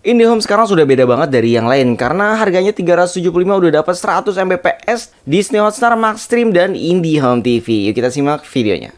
IndiHome sekarang sudah beda banget dari yang lain karena harganya 375 udah dapat 100 Mbps, Disney Hotstar, Maxstream, dan IndiHome TV. Yuk kita simak videonya.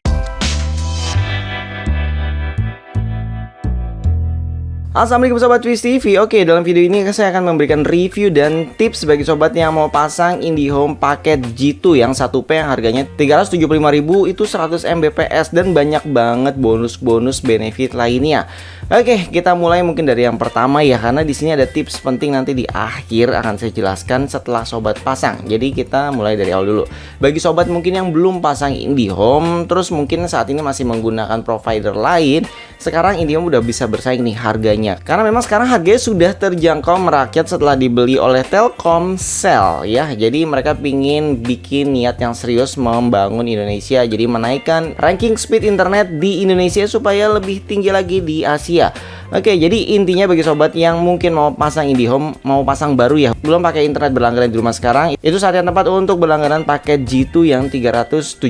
Assalamualaikum sobat Twist TV. Oke, dalam video ini saya akan memberikan review dan tips bagi sobat yang mau pasang IndiHome paket G2 yang 1P yang harganya 375.000 itu 100 Mbps dan banyak banget bonus-bonus benefit lainnya. Oke, kita mulai mungkin dari yang pertama ya, karena di sini ada tips penting nanti di akhir akan saya jelaskan setelah sobat pasang. Jadi kita mulai dari awal dulu. Bagi sobat mungkin yang belum pasang IndiHome, terus mungkin saat ini masih menggunakan provider lain, sekarang IndiHome udah bisa bersaing nih harganya. Karena memang sekarang harganya sudah terjangkau merakyat setelah dibeli oleh Telkomsel ya. Jadi mereka pingin bikin niat yang serius membangun Indonesia. Jadi menaikkan ranking speed internet di Indonesia supaya lebih tinggi lagi di Asia. Oke, jadi intinya bagi sobat yang mungkin mau pasang IndiHome, mau pasang baru ya, belum pakai internet berlangganan di rumah sekarang, itu saat yang tepat untuk berlangganan paket G2 yang 375.000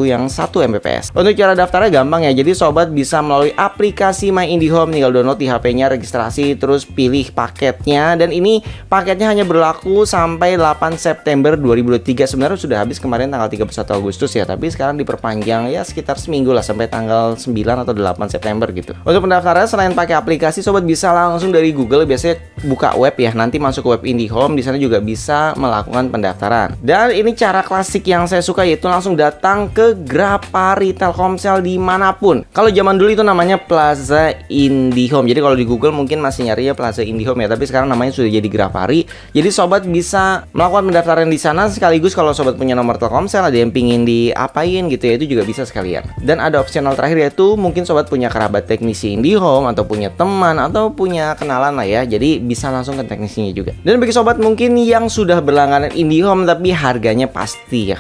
yang 1 Mbps. Untuk cara daftarnya gampang ya, jadi sobat bisa melalui aplikasi My IndiHome, tinggal download di HP-nya, registrasi, terus pilih paketnya, dan ini paketnya hanya berlaku sampai 8 September 2023. Sebenarnya sudah habis kemarin tanggal 31 Agustus ya, tapi sekarang diperpanjang ya sekitar seminggu lah sampai tanggal 9 atau 8 September gitu. Untuk pendaftarannya selain pakai aplikasi, sobat bisa langsung dari Google, biasanya buka web ya, nanti masuk ke web IndiHome, di sana juga bisa melakukan pendaftaran. Dan ini cara klasik yang saya suka, yaitu langsung datang ke Grapari Telkomsel dimanapun. Kalau zaman dulu itu namanya Plaza IndiHome, jadi kalau di Google mungkin masih nyarinya Plaza IndiHome ya, tapi sekarang namanya sudah jadi Grapari. Jadi sobat bisa melakukan pendaftaran di sana, sekaligus kalau sobat punya nomor Telkomsel, ada yang pingin diapain gitu ya, itu juga bisa sekalian. Dan ada opsional terakhir, yaitu mungkin sobat punya kerabat teknisi IndiHome atau punya teman atau punya kenalan lah ya, jadi bisa langsung ke teknisinya juga. Dan bagi sobat mungkin yang sudah berlangganan IndiHome tapi harganya pasti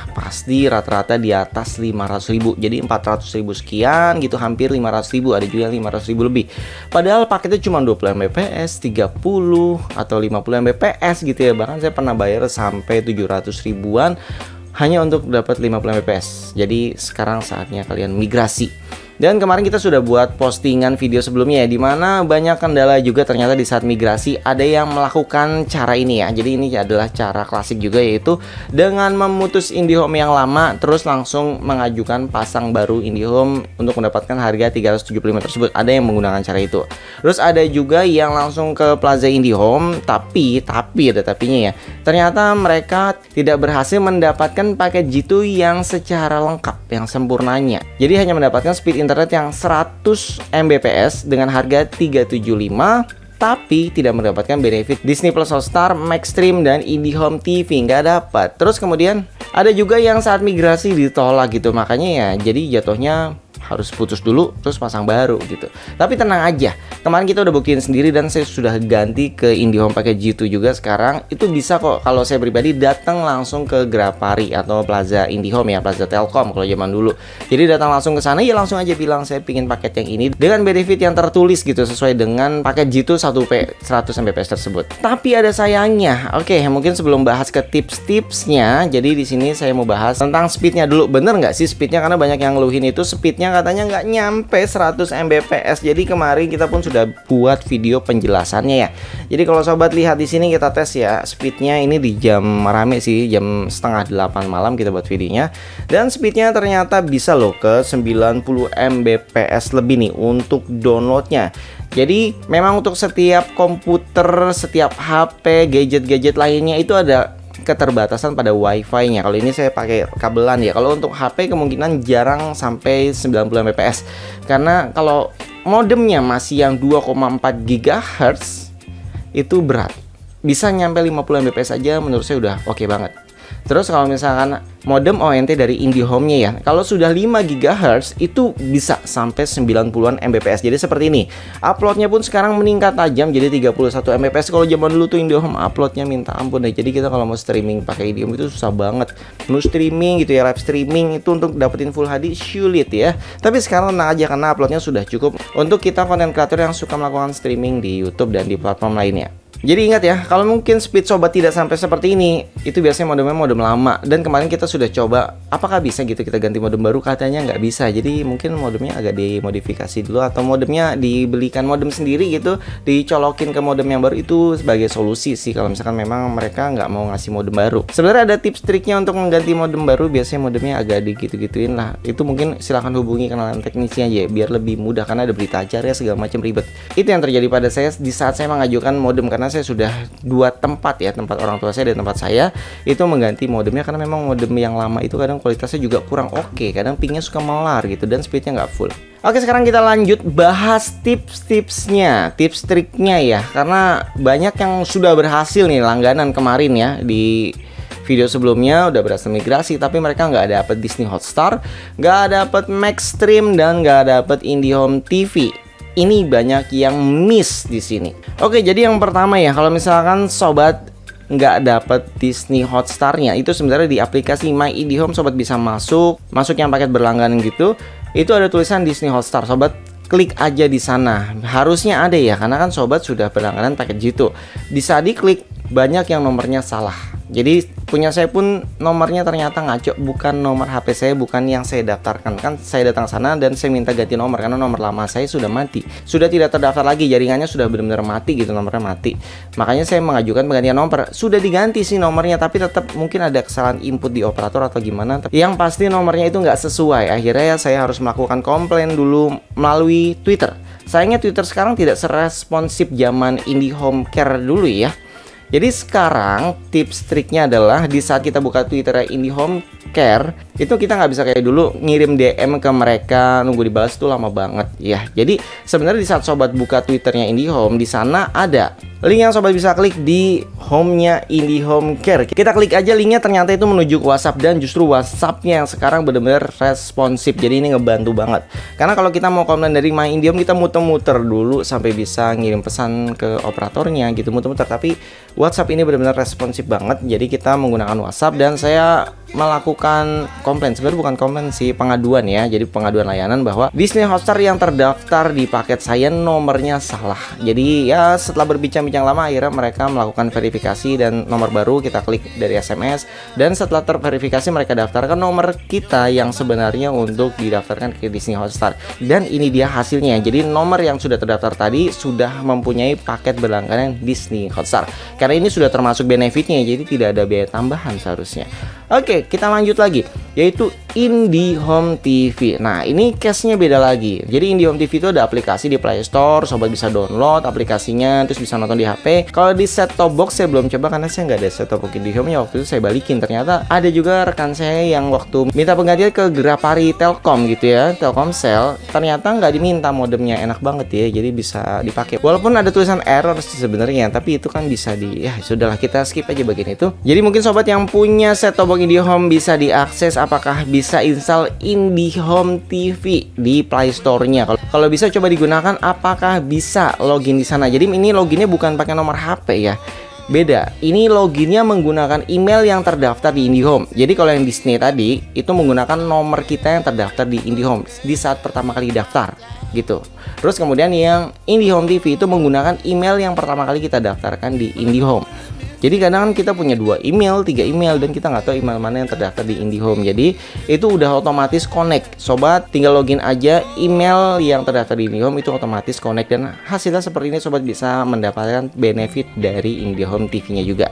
rata-rata di atas 500.000, jadi 400.000 sekian gitu, hampir 500.000, ada juga 500.000 lebih. Padahal paketnya cuma 20 Mbps, 30 atau 50 Mbps gitu ya, bahkan saya pernah bayar sampai 700 ribuan hanya untuk dapat 50 Mbps. Jadi sekarang saatnya kalian migrasi. Dan kemarin kita sudah buat postingan video sebelumnya ya, dimana banyak kendala juga ternyata di saat migrasi. Ada yang melakukan cara ini ya. Jadi ini adalah cara klasik juga, yaitu dengan memutus IndiHome yang lama terus langsung mengajukan pasang baru IndiHome untuk mendapatkan harga 375 tersebut. Ada yang menggunakan cara itu. Terus ada juga yang langsung ke Plaza IndiHome, tapi ada tapinya ya. Ternyata mereka tidak berhasil mendapatkan paket G2 yang secara lengkap, yang sempurnanya. Jadi hanya mendapatkan speed internet yang 100 Mbps dengan harga 375, tapi tidak mendapatkan benefit Disney Plus Hotstar, Maxstream, dan IndiHome TV, nggak dapat. Terus kemudian ada juga yang saat migrasi ditolak gitu, makanya ya jadi jatuhnya harus putus dulu terus pasang baru gitu. Tapi tenang aja, kemarin kita udah booking sendiri dan saya sudah ganti ke IndiHome pakai G2 juga. Sekarang itu bisa kok, kalau saya pribadi datang langsung ke Grapari atau Plaza IndiHome ya, Plaza Telkom kalau zaman dulu. Jadi datang langsung ke sana ya, langsung aja bilang saya pingin paket yang ini dengan benefit yang tertulis gitu, sesuai dengan paket G2 1P 100 Mbps tersebut. Tapi ada sayangnya. Oke, mungkin sebelum bahas ke tips-tipsnya, jadi di sini saya mau bahas tentang speednya dulu. Bener nggak sih speednya? Karena banyak yang ngeluhin itu speednya katanya nggak nyampe 100 Mbps. Jadi kemarin kita pun sudah buat video penjelasannya ya. Jadi kalau sobat lihat di sini kita tes ya, speednya ini di jam rame sih, jam setengah 8 malam kita buat videonya. Dan speednya ternyata bisa loh ke 90 Mbps lebih nih untuk downloadnya. Jadi memang untuk setiap komputer, setiap HP, gadget-gadget lainnya itu ada keterbatasan pada wifi-nya. Kalau ini saya pakai kabelan ya. Kalau untuk HP kemungkinan jarang sampai 90 Mbps. Karena kalau modemnya masih yang 2,4 GHz itu berat. Bisa nyampe 50 Mbps aja menurut saya udah oke banget. Terus kalau misalkan modem ONT dari IndiHome-nya ya, kalau sudah 5 GHz itu bisa sampai 90-an Mbps. Jadi seperti ini. Uploadnya pun sekarang meningkat tajam jadi 31 Mbps. Kalau zaman dulu tuh IndiHome uploadnya minta ampun deh. Jadi kita kalau mau streaming pakai IndiHome itu susah banget. Mau streaming gitu ya, live streaming itu untuk dapetin full HD sulit ya. Tapi sekarang tenang aja karena uploadnya sudah cukup untuk kita konten kreator yang suka melakukan streaming di YouTube dan di platform lainnya. Jadi ingat ya, kalau mungkin speed sobat tidak sampai seperti ini, itu biasanya modemnya modem lama. Dan kemarin kita sudah coba, apakah bisa gitu kita ganti modem baru? Katanya nggak bisa. Jadi mungkin modemnya agak dimodifikasi dulu, atau modemnya dibelikan modem sendiri gitu, dicolokin ke modem yang baru. Itu sebagai solusi sih kalau misalkan memang mereka nggak mau ngasih modem baru. Sebenarnya ada tips triknya untuk mengganti modem baru. Biasanya modemnya agak digitu-gituin lah. Itu mungkin silahkan hubungi kenalan teknisnya aja, biar lebih mudah, karena ada berita acara segala macam ribet. Itu yang terjadi pada saya di saat saya mengajukan modem, karena saya sudah 2 tempat ya, tempat orang tua saya dan tempat saya itu mengganti modemnya, karena memang modem yang lama itu kadang kualitasnya juga kurang oke, kadang pingnya suka melar gitu dan speednya nggak full. Oke, sekarang kita lanjut bahas tips-tipsnya, tips triknya ya, karena banyak yang sudah berhasil nih langganan kemarin ya. Di video sebelumnya udah berhasil migrasi, tapi mereka nggak dapet Disney Hotstar, nggak dapet Maxstream, dan nggak dapet IndiHome TV. Ini banyak yang miss di sini. Oke, jadi yang pertama ya, kalau misalkan sobat nggak dapet Disney Hotstar-nya, itu sebenarnya di aplikasi My IndiHome sobat bisa masuk yang paket berlangganan gitu. Itu ada tulisan Disney Hotstar, sobat klik aja di sana. Harusnya ada ya, karena kan sobat sudah berlangganan paket Jitu. Bisa diklik, banyak yang nomornya salah. Jadi punya saya pun nomornya ternyata ngaco, bukan nomor HP saya, bukan yang saya daftarkan. Kan saya datang sana dan saya minta ganti nomor karena nomor lama saya sudah mati, sudah tidak terdaftar lagi, jaringannya sudah benar-benar mati gitu, nomornya mati. Makanya saya mengajukan penggantian nomor. Sudah diganti sih nomornya, tapi tetap mungkin ada kesalahan input di operator atau gimana. Yang pasti nomornya itu nggak sesuai. Akhirnya ya saya harus melakukan komplain dulu melalui Twitter. Sayangnya Twitter sekarang tidak seresponsif zaman IndiHome Care dulu ya. Jadi sekarang tips triknya adalah di saat kita buka Twitter IndiHome Care, itu kita nggak bisa kayak dulu ngirim DM ke mereka nunggu dibalas, tuh lama banget ya. Jadi sebenarnya di saat sobat buka Twitternya IndiHome, di sana ada link yang sobat bisa klik di home-nya IndiHome Care. Kita klik aja linknya, ternyata itu menuju ke WhatsApp, dan justru WhatsApp-nya yang sekarang benar-benar responsif. Jadi ini ngebantu banget. Karena kalau kita mau komplain dari My IndiHome, kita muter-muter dulu sampai bisa ngirim pesan ke operatornya gitu, muter-muter. Tapi WhatsApp ini benar-benar responsif banget. Jadi kita menggunakan WhatsApp, dan saya melakukan komplain, sebenarnya bukan komplain sih, pengaduan ya. Jadi pengaduan layanan bahwa Disney Hotstar yang terdaftar di paket saya nomornya salah. Jadi ya setelah berbincang-bincang lama, akhirnya mereka melakukan verifikasi dan nomor baru kita klik dari SMS, dan setelah terverifikasi mereka daftarkan nomor kita yang sebenarnya untuk didaftarkan ke Disney Hotstar. Dan ini dia hasilnya. Jadi nomor yang sudah terdaftar tadi sudah mempunyai paket berlangganan Disney Hotstar. Karena ini sudah termasuk benefitnya, jadi tidak ada biaya tambahan seharusnya. Oke, kita lanjut lagi, yaitu IndiHome TV. Nah, ini case-nya beda lagi. Jadi IndiHome TV itu ada aplikasi di Play Store, sobat bisa download aplikasinya, terus bisa nonton di HP. Kalau di set-top box saya belum coba, karena saya nggak ada set-top box IndiHome-nya. Waktu itu saya balikin, ternyata ada juga rekan saya yang waktu minta penggantian ke Grapari Telkom gitu ya, Telkomsel, ternyata nggak diminta modemnya. Enak banget ya, jadi bisa dipakai. Walaupun ada tulisan error sih sebenarnya, tapi itu kan bisa ya sudahlah, kita skip aja bagian itu. Jadi mungkin sobat yang punya set-top box IndiHome bisa diakses, apakah bisa install IndiHome TV di Play Store-nya. Kalau bisa coba digunakan, apakah bisa login di sana. Jadi ini loginnya bukan pakai nomor HP ya. Beda. Ini loginnya menggunakan email yang terdaftar di IndiHome. Jadi kalau yang Disney tadi itu menggunakan nomor kita yang terdaftar di IndiHome di saat pertama kali daftar gitu. Terus kemudian yang IndiHome TV itu menggunakan email yang pertama kali kita daftarkan di IndiHome. Jadi kadang kita punya 2 email, 3 email, dan kita nggak tahu email mana yang terdaftar di IndiHome. Jadi itu udah otomatis connect. Sobat tinggal login aja email yang terdaftar di IndiHome, itu otomatis connect, dan hasilnya seperti ini. Sobat bisa mendapatkan benefit dari IndiHome TV-nya juga.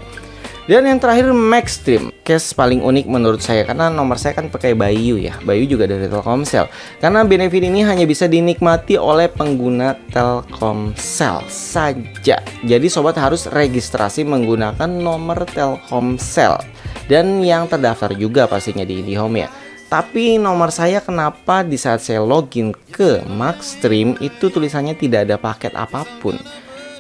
Dan yang terakhir Maxstream, case paling unik menurut saya, karena nomor saya kan pakai Bayu ya. Bayu juga dari Telkomsel. Karena benefit ini hanya bisa dinikmati oleh pengguna Telkomsel saja. Jadi sobat harus registrasi menggunakan nomor Telkomsel, dan yang terdaftar juga pastinya di IndiHome ya. Tapi nomor saya kenapa di saat saya login ke Maxstream itu tulisannya tidak ada paket apapun.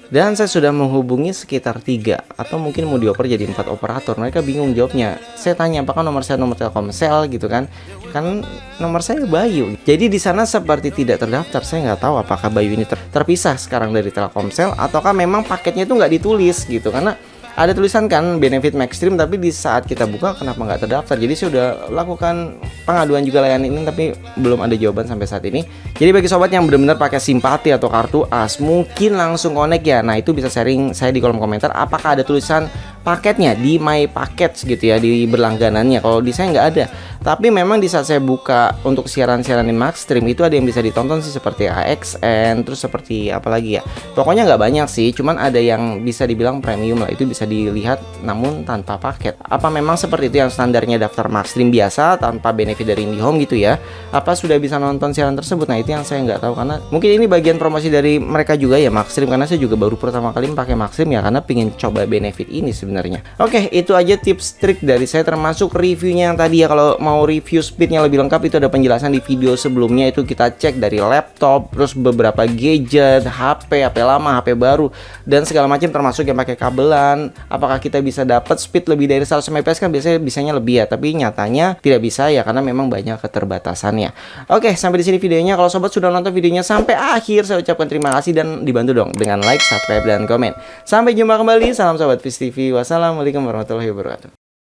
Dan saya sudah menghubungi sekitar 3 atau mungkin mau dioper jadi 4 operator. Mereka bingung jawabnya. Saya tanya apakah nomor saya nomor Telkomsel gitu kan. Kan nomor saya Bayu. Jadi di sana seperti tidak terdaftar. Saya nggak tahu apakah Bayu ini terpisah sekarang dari Telkomsel, ataukah memang paketnya itu nggak ditulis gitu. Karena ada tulisan kan benefit Maxstream, tapi di saat kita buka kenapa nggak terdaftar. Jadi saya udah lakukan pengaduan juga layanan ini, tapi belum ada jawaban sampai saat ini. Jadi bagi sobat yang benar-benar pakai Simpati atau kartu as, mungkin langsung connect ya. Nah itu bisa sharing saya di kolom komentar, apakah ada tulisan paketnya di My Packets gitu ya, di berlangganannya. Kalau di saya nggak ada, tapi memang di saat saya buka untuk siaran-siaran di Maxstream itu ada yang bisa ditonton sih, seperti AXN, terus seperti apa lagi ya, pokoknya nggak banyak sih, cuman ada yang bisa dibilang premium lah, itu bisa dilihat namun tanpa paket. Apa memang seperti itu yang standarnya daftar Maxstream biasa tanpa benefit dari IndiHome gitu ya? Apa sudah bisa nonton siaran tersebut? Nah itu yang saya nggak tahu, karena mungkin ini bagian promosi dari mereka juga ya, Maxstream, karena saya juga baru pertama kali pakai Maxstream ya, karena pengen coba benefit ini sebenarnya. Oke, itu aja tips trik dari saya, termasuk reviewnya yang tadi ya. Kalau mau review speednya lebih lengkap itu ada penjelasan di video sebelumnya, itu kita cek dari laptop, terus beberapa gadget, HP lama, HP baru, dan segala macam, termasuk yang pakai kabelan. Apakah kita bisa dapat speed lebih dari 100 Mbps? Kan biasanya bisanya lebih ya, tapi nyatanya tidak bisa ya, karena memang banyak keterbatasannya. Oke, sampai di sini videonya. Kalau sobat sudah nonton videonya sampai akhir, saya ucapkan terima kasih dan dibantu dong dengan like, subscribe, dan komen. Sampai jumpa kembali. Salam sobat Viz TV. Wassalamualaikum warahmatullahi wabarakatuh.